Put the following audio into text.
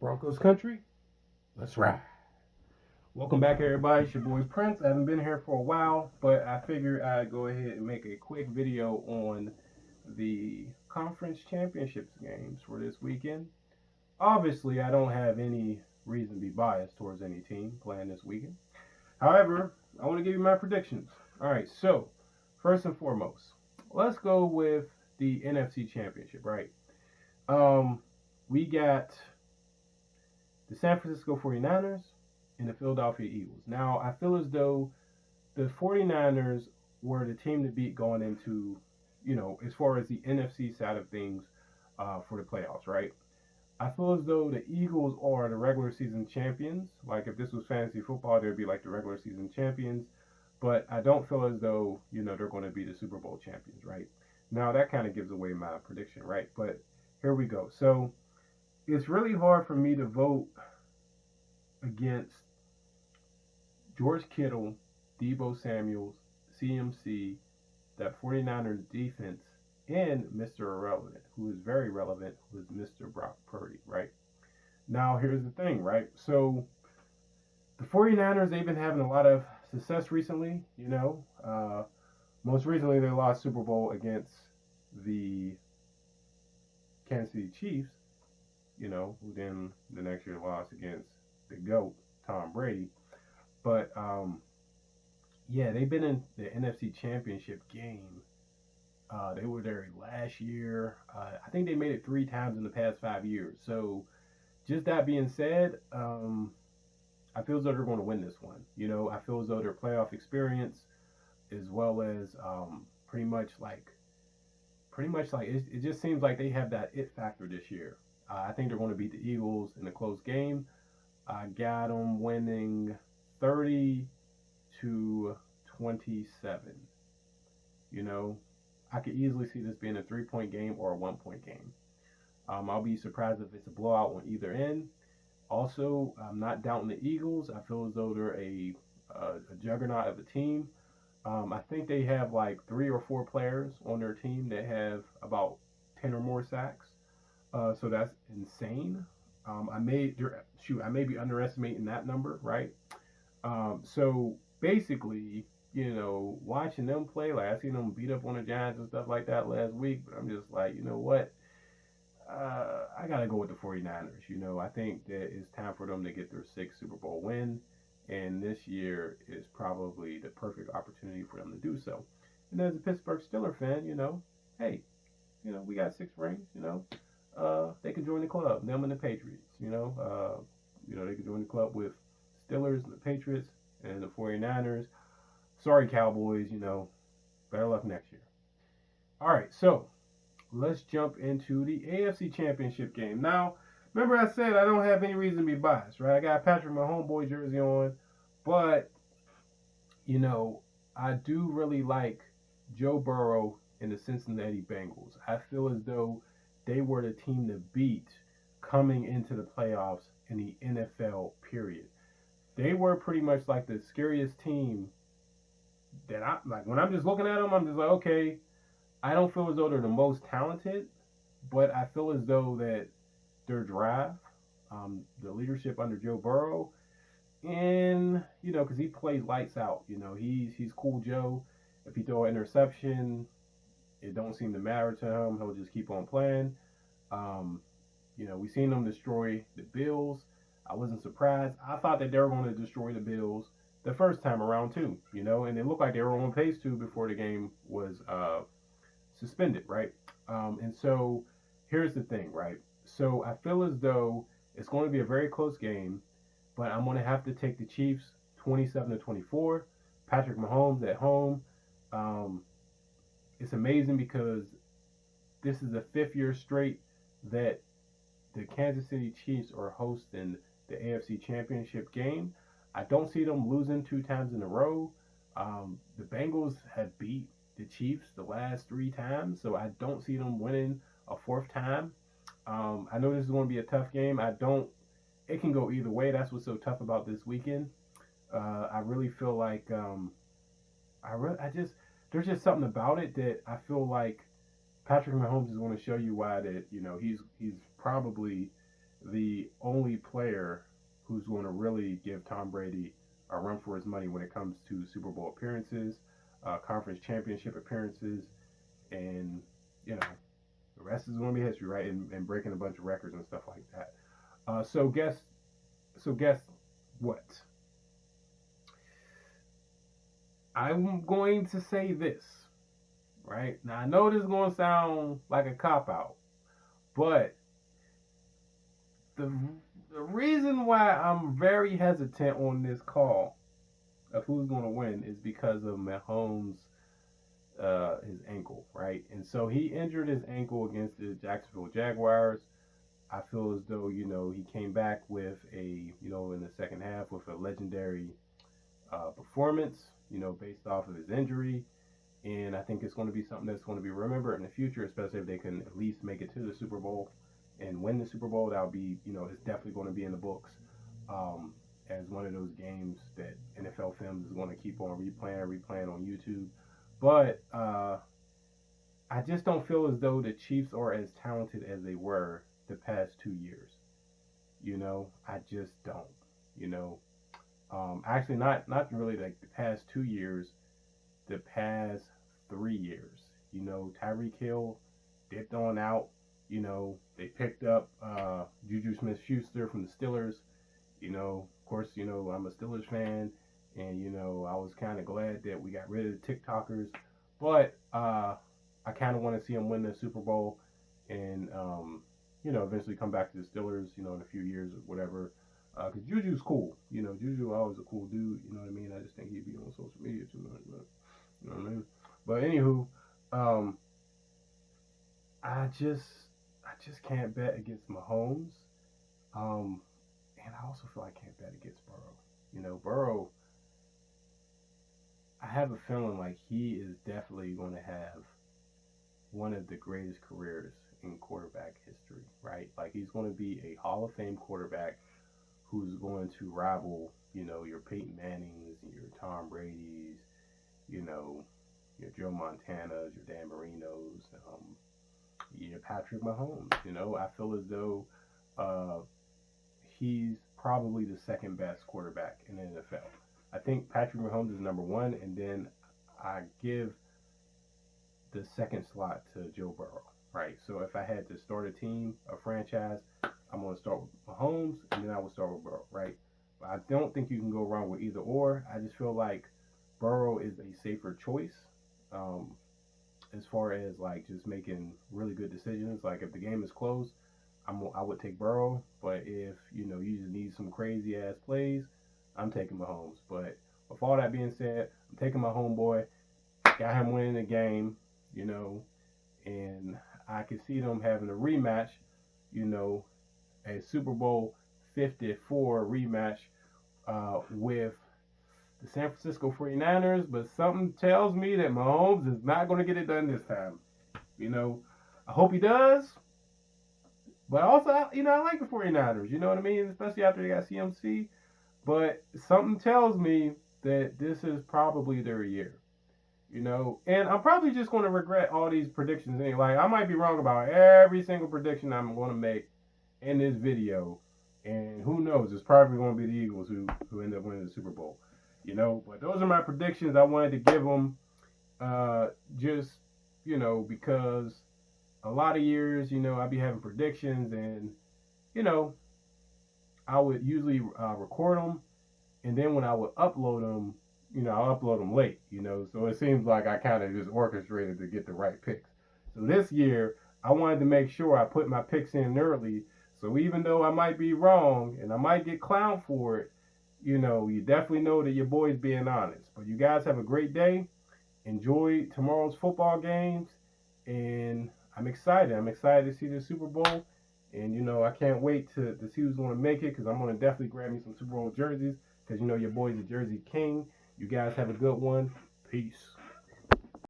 Broncos country, let's ride. Welcome back, everybody. It's your boy Prince. I haven't been here for a while, but I figured I'd go ahead and make a quick video on the conference championships games for this weekend. Obviously, I don't have any reason to be biased towards any team playing this weekend. However, I want to give you my predictions. All right, so first and foremost, let's go with the NFC Championship, right? Um, we got the San Francisco 49ers and the Philadelphia Eagles. Now, I feel as though the 49ers were the team to beat going into, as far as the NFC side of things for the playoffs, right? I feel as though the Eagles are the regular season champions. Like if this was fantasy football, they'd be like the regular season champions. But I don't feel as though, they're going to be the Super Bowl champions, right? Now that kind of gives away my prediction, right? But here we go. So it's really hard for me to vote against George Kittle, Debo Samuels, CMC, that 49ers defense, and Mr. Irrelevant, who is very relevant, who is Mr. Brock Purdy, right? Now, here's the thing, right? So, the 49ers, they've been having a lot of success recently, Most recently, they lost Super Bowl against the Kansas City Chiefs, who then the next year lost against the GOAT, Tom Brady. But yeah, they've been in the NFC Championship game. They were there last year. I think they made it 3 times in the past 5 years. So, just that being said, I feel as though they're going to win this one. I feel as though their playoff experience, as well as pretty much like it just seems like they have that it factor this year. I think they're going to beat the Eagles in a close game. I got them winning 30-27. You know, I could easily see this being a 3 point game or a 1 point game. I'll be surprised if it's a blowout on either end. Also, I'm not doubting the Eagles. I feel as though they're a juggernaut of a team. I think they have like 3 or 4 players on their team that have about 10 or more sacks. So that's insane. I may be underestimating that number, right? So basically, watching them play, like I seen them beat up on the Giants and stuff like that last week, but I'm just like, you know what? I gotta go with the 49ers. I think that it's time for them to get their 6th Super Bowl win, and this year is probably the perfect opportunity for them to do so. And as a Pittsburgh Steelers fan, hey, we got 6 rings. They can join the club. Them and the Patriots. They can join the club with Steelers and the Patriots and the 49ers. Sorry, Cowboys. Better luck next year. All right, so let's jump into the AFC Championship game. Now, remember I said I don't have any reason to be biased, right? I got Patrick Mahomes homeboy jersey on, but I do really like Joe Burrow and the Cincinnati Bengals. I feel as though they were the team to beat coming into the playoffs in the NFL period. They were pretty much like the scariest team that I like. When I'm just looking at them, I'm just like, okay, I don't feel as though they're the most talented, but I feel as though that their drive, the leadership under Joe Burrow, and because he plays lights out. He's cool Joe. If he throw an interception, it don't seem to matter to him. He'll just keep on playing. We seen them destroy the Bills. I wasn't surprised. I thought that they were going to destroy the Bills the first time around too. And it looked like they were on pace to before the game was suspended, right? And so here's the thing, right? So I feel as though it's going to be a very close game, but I'm going to have to take the Chiefs 27-24. Patrick Mahomes at home. It's amazing because this is the 5th year straight that the Kansas City Chiefs are hosting the AFC Championship game. I don't see them losing 2 times in a row. The Bengals have beat the Chiefs the last 3 times, so I don't see them winning a 4th time. I know this is going to be a tough game. It can go either way. That's what's so tough about this weekend. I really feel like there's just something about it that I feel like Patrick Mahomes is going to show you why that he's probably the only player who's going to really give Tom Brady a run for his money when it comes to Super Bowl appearances, conference championship appearances, and you know the rest is going to be history, right? And breaking a bunch of records and stuff like that. So guess what? I'm going to say this, right? Now I know this is going to sound like a cop out, but the the reason why I'm very hesitant on this call of who's going to win is because of Mahomes' his ankle, right? And so he injured his ankle against the Jacksonville Jaguars. I feel as though he came back with in the second half with a legendary performance, based off of his injury. And I think it's going to be something that's going to be remembered in the future, especially if they can at least make it to the Super Bowl and win the Super Bowl. That'll be, it's definitely going to be in the books as one of those games that NFL Films is going to keep on replaying on YouTube. But I just don't feel as though the Chiefs are as talented as they were the past 2 years. I just don't. Actually, not really like the past 2 years, the past 3 years. Tyreek Hill dipped on out. They picked up Juju Smith-Schuster from the Steelers. Of course, I'm a Steelers fan, and I was kind of glad that we got rid of the TikTokers, but I kind of want to see him win the Super Bowl, and eventually come back to the Steelers, in a few years or whatever. Because Juju's cool. Juju always a cool dude. You know what I mean? I just think he'd be on social media too much. But, you know what I mean? But anywho, I just can't bet against Mahomes. And I also feel I can't bet against Burrow. Burrow, I have a feeling like he is definitely going to have one of the greatest careers in quarterback history, right? Like he's going to be a Hall of Fame quarterback who's going to rival, your Peyton Mannings, your Tom Brady's, your Joe Montanas, your Dan Marinos, your Patrick Mahomes. I feel as though he's probably the second best quarterback in the NFL. I think Patrick Mahomes is number one, and then I give the second slot to Joe Burrow, right? So if I had to start a team, a franchise, I'm going to start with Mahomes, and then I would start with Burrow, right? But I don't think you can go wrong with either or. I just feel like Burrow is a safer choice as far as like just making really good decisions. Like if the game is close, I would take Burrow, but if you just need some crazy ass plays, I'm taking Mahomes. But with all that being said, I'm taking my homeboy. Got him winning the game, and I can see them having a rematch, a Super Bowl 54 rematch with the San Francisco 49ers, but something tells me that Mahomes is not going to get it done this time. I hope he does, but also, I like the 49ers, you know what I mean? Especially after they got CMC, but something tells me that this is probably their year. And I'm probably just going to regret all these predictions anyway. Like, I might be wrong about every single prediction I'm going to make in this video, and who knows, it's probably going to be the Eagles who end up winning the Super Bowl, but those are my predictions. I wanted to give them just, because a lot of years, I'd be having predictions, and, I would usually record them, and then when I would upload them, I'll upload them late, so it seems like I kind of just orchestrated to get the right picks. So this year, I wanted to make sure I put my picks in early, so even though I might be wrong and I might get clowned for it, you definitely know that your boy's being honest. But you guys have a great day. Enjoy tomorrow's football games, and I'm excited. I'm excited to see the Super Bowl, and I can't wait to see who's going to make it, because I'm going to definitely grab me some Super Bowl jerseys, because your boy's a Jersey King. You guys have a good one. Peace.